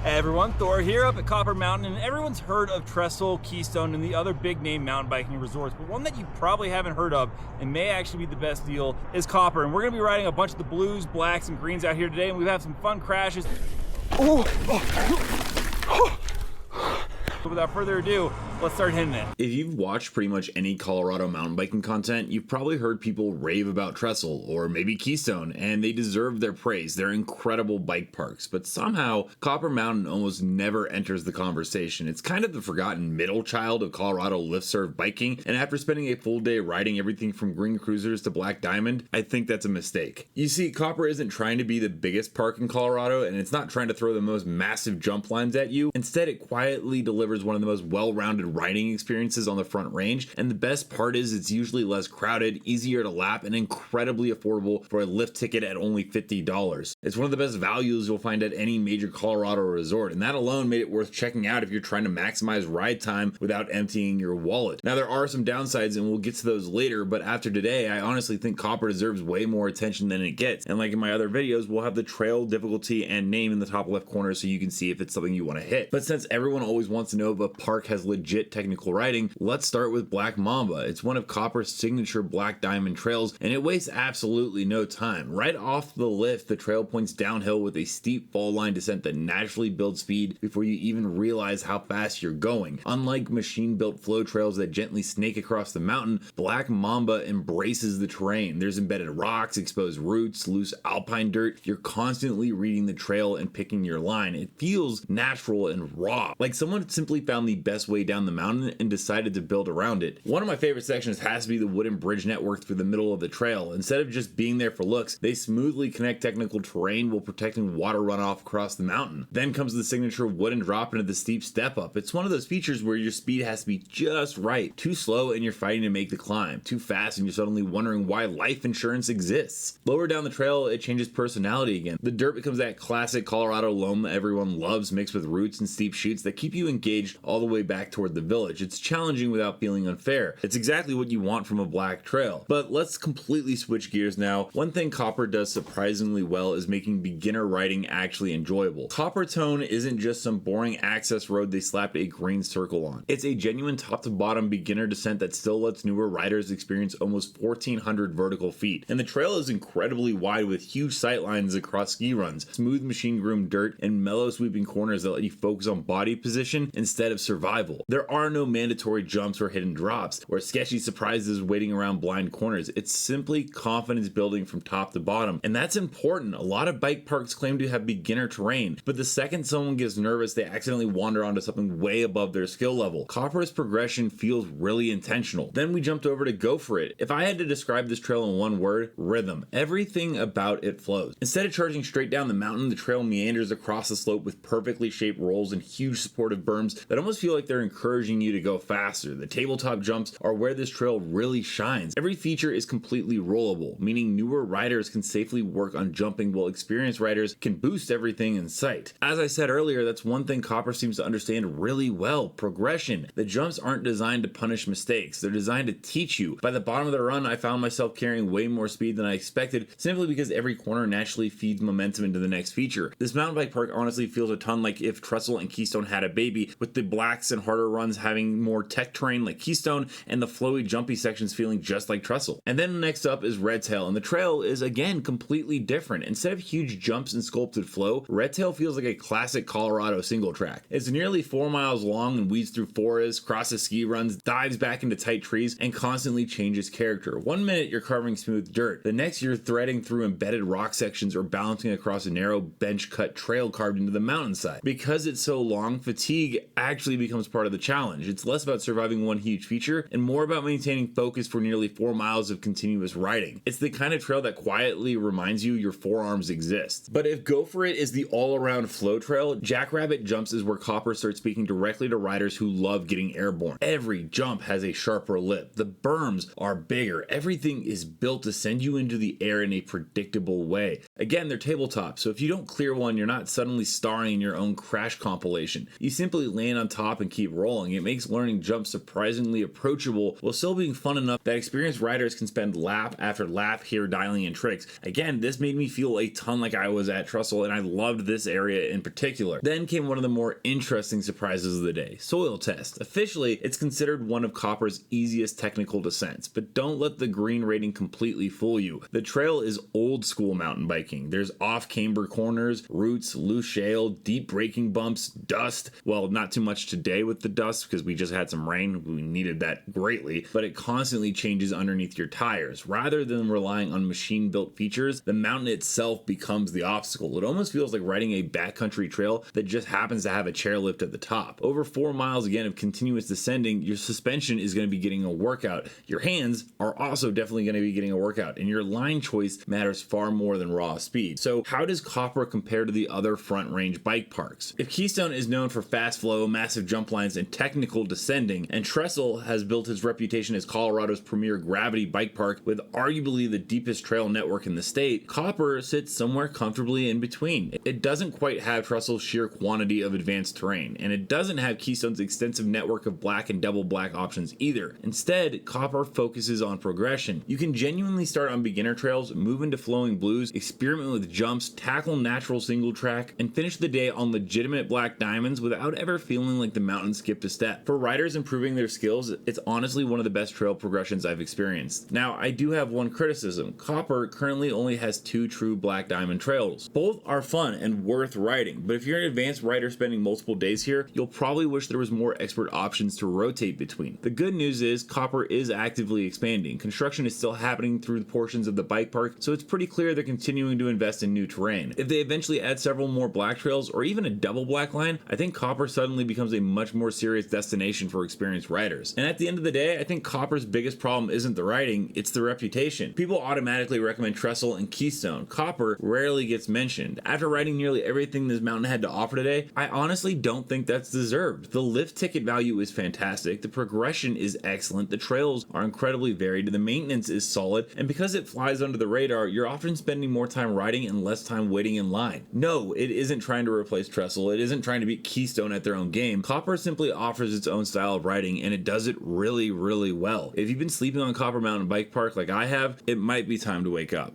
Hey everyone, Thor here up at Copper Mountain, and everyone's heard of Trestle, Keystone, and the other big name mountain biking resorts, but one that you probably haven't heard of and may actually be the best deal is Copper. And we're going to be riding a bunch of the blues, blacks, and greens out here today, and we have some fun crashes. But without further ado, let's start hitting it. If you've watched pretty much any Colorado mountain biking content, you've probably heard people rave about Trestle or maybe Keystone, and they deserve their praise. They're incredible bike parks, but somehow Copper Mountain almost never enters the conversation. It's kind of the forgotten middle child of Colorado lift-serve biking, and after spending a full day riding everything from green cruisers to black diamond, I think that's a mistake. You see, Copper isn't trying to be the biggest park in Colorado, and it's not trying to throw the most massive jump lines at you. Instead, it quietly delivers one of the most well-rounded riding experiences on the front range, and the best part is it's usually less crowded, easier to lap, and incredibly affordable for a lift ticket at only $50. It's one of the best values you'll find at any major Colorado resort, and that alone made it worth checking out if you're trying to maximize ride time without emptying your wallet. Now, there are some downsides, and we'll get to those later, but after today, I honestly think Copper deserves way more attention than it gets, and like in my other videos, we'll have the trail difficulty and name in the top left corner so you can see if it's something you want to hit. But since everyone always wants to know if a park has legit technical riding, let's start with Black Mamba. It's one of Copper's signature black diamond trails, and it wastes absolutely no time. Right off the lift, the trail points downhill with a steep fall line descent that naturally builds speed before you even realize how fast you're going. Unlike machine-built flow trails that gently snake across the mountain, Black Mamba embraces the terrain. There's embedded rocks, exposed roots, loose alpine dirt. You're constantly reading the trail and picking your line. It feels natural and raw, like someone simply found the best way down the mountain and decided to build around it. One of my favorite sections has to be the wooden bridge network through the middle of the trail. Instead of just being there for looks, they smoothly connect technical terrain while protecting water runoff across the mountain. Then comes the signature wooden drop into the steep step up. It's one of those features where your speed has to be just right. Too slow and you're fighting to make the climb. Too fast and you're suddenly wondering why life insurance exists. Lower down the trail, it changes personality again. The dirt becomes that classic Colorado loam that everyone loves, mixed with roots and steep chutes that keep you engaged all the way back toward the village. It's challenging without feeling unfair. It's exactly what you want from a black trail. But let's completely switch gears now. One thing Copper does surprisingly well is making beginner riding actually enjoyable. Copper Tone isn't just some boring access road they slapped a green circle on. It's a genuine top to bottom beginner descent that still lets newer riders experience almost 1,400 vertical feet. And the trail is incredibly wide with huge sight lines across ski runs, smooth machine groomed dirt, and mellow sweeping corners that let you focus on body position instead of survival. There are no mandatory jumps or hidden drops or sketchy surprises waiting around blind corners. It's simply confidence building from top to bottom, and that's important. A lot of bike parks claim to have beginner terrain, but the second someone gets nervous, they accidentally wander onto something way above their skill level. Copper's progression feels really intentional. Then we jumped over to Gopher It. If I had to describe this trail in one word, rhythm. Everything about it flows. Instead of charging straight down the mountain, the trail meanders across the slope with perfectly shaped rolls and huge supportive berms that almost feel like they're encouraging you to go faster. The tabletop jumps are where this trail really shines. Every feature is completely rollable, meaning newer riders can safely work on jumping while experienced riders can boost everything in sight. As I said earlier, that's one thing Copper seems to understand really well: progression. The jumps aren't designed to punish mistakes, they're designed to teach you. By the bottom of the run, I found myself carrying way more speed than I expected, simply because every corner naturally feeds momentum into the next feature. This mountain bike park honestly feels a ton like if Trestle and Keystone had a baby, with the blacks and harder runs having more tech terrain like Keystone and the flowy jumpy sections feeling just like Trestle. And then next up is Redtail, and the trail is again completely different. Instead of huge jumps and sculpted flow, Redtail feels like a classic Colorado single track. It's nearly 4 miles long and weaves through forests, crosses ski runs, dives back into tight trees, and constantly changes character. One minute you're carving smooth dirt, the next you're threading through embedded rock sections or balancing across a narrow bench cut trail carved into the mountainside. Because it's so long, fatigue actually becomes part of the challenge. It's less about surviving one huge feature and more about maintaining focus for nearly 4 miles of continuous riding. It's the kind of trail that quietly reminds you your forearms exist. But if Gopher It is the all-around flow trail, Jackrabbit Jumps is where Copper starts speaking directly to riders who love getting airborne. Every jump has a sharper lip. The berms are bigger. Everything is built to send you into the air in a predictable way. Again, they're tabletop, so if you don't clear one, you're not suddenly starring in your own crash compilation. You simply land on top and keep rolling. falling. It makes learning jumps surprisingly approachable while still being fun enough that experienced riders can spend lap after lap here dialing in tricks. Again, this made me feel a ton like I was at Trestle, and I loved this area in particular. Then came one of the more interesting surprises of the day, Soil Test. Officially, it's considered one of Copper's easiest technical descents, but don't let the green rating completely fool you. The trail is old school mountain biking. There's off-camber corners, roots, loose shale, deep braking bumps, dust. Well, not too much today with the dust because we just had some rain. We needed that greatly, but it constantly changes underneath your tires. Rather than relying on machine-built features, the mountain itself becomes the obstacle. It almost feels like riding a backcountry trail that just happens to have a chairlift at the top. Over 4 miles again of continuous descending, your suspension is going to be getting a workout. Your hands are also definitely going to be getting a workout, and your line choice matters far more than raw speed. So how does Copper compare to the other front range bike parks? If Keystone is known for fast flow, massive jump lines, and technical descending, and Trestle has built its reputation as Colorado's premier gravity bike park with arguably the deepest trail network in the state, Copper sits somewhere comfortably in between. It doesn't quite have Trestle's sheer quantity of advanced terrain, and it doesn't have Keystone's extensive network of black and double black options either. Instead, Copper focuses on progression. You can genuinely start on beginner trails, move into flowing blues, experiment with jumps, tackle natural single track, and finish the day on legitimate black diamonds without ever feeling like the mountain skipped a step. For riders improving their skills, it's honestly one of the best trail progressions I've experienced. Now, I do have one criticism. Copper currently only has 2 true black diamond trails. Both are fun and worth riding, but if you're an advanced rider spending multiple days here, you'll probably wish there was more expert options to rotate between. The good news is Copper is actively expanding. Construction is still happening through the portions of the bike park, so it's pretty clear they're continuing to invest in new terrain. If they eventually add several more black trails or even a double black line, I think Copper suddenly becomes a much more serious destination for experienced riders. And at the end of the day, I think Copper's biggest problem isn't the riding, it's the reputation. People automatically recommend Trestle and Keystone. Copper rarely gets mentioned. After riding nearly everything this mountain had to offer today, I honestly don't think that's deserved. The lift ticket value is fantastic, the progression is excellent, the trails are incredibly varied, the maintenance is solid, and because it flies under the radar, you're often spending more time riding and less time waiting in line. No, it isn't trying to replace Trestle, it isn't trying to beat Keystone at their own game. Copper simply offers its own style of riding, and it does it really, really well. If you've been sleeping on Copper Mountain Bike Park like I have, it might be time to wake up.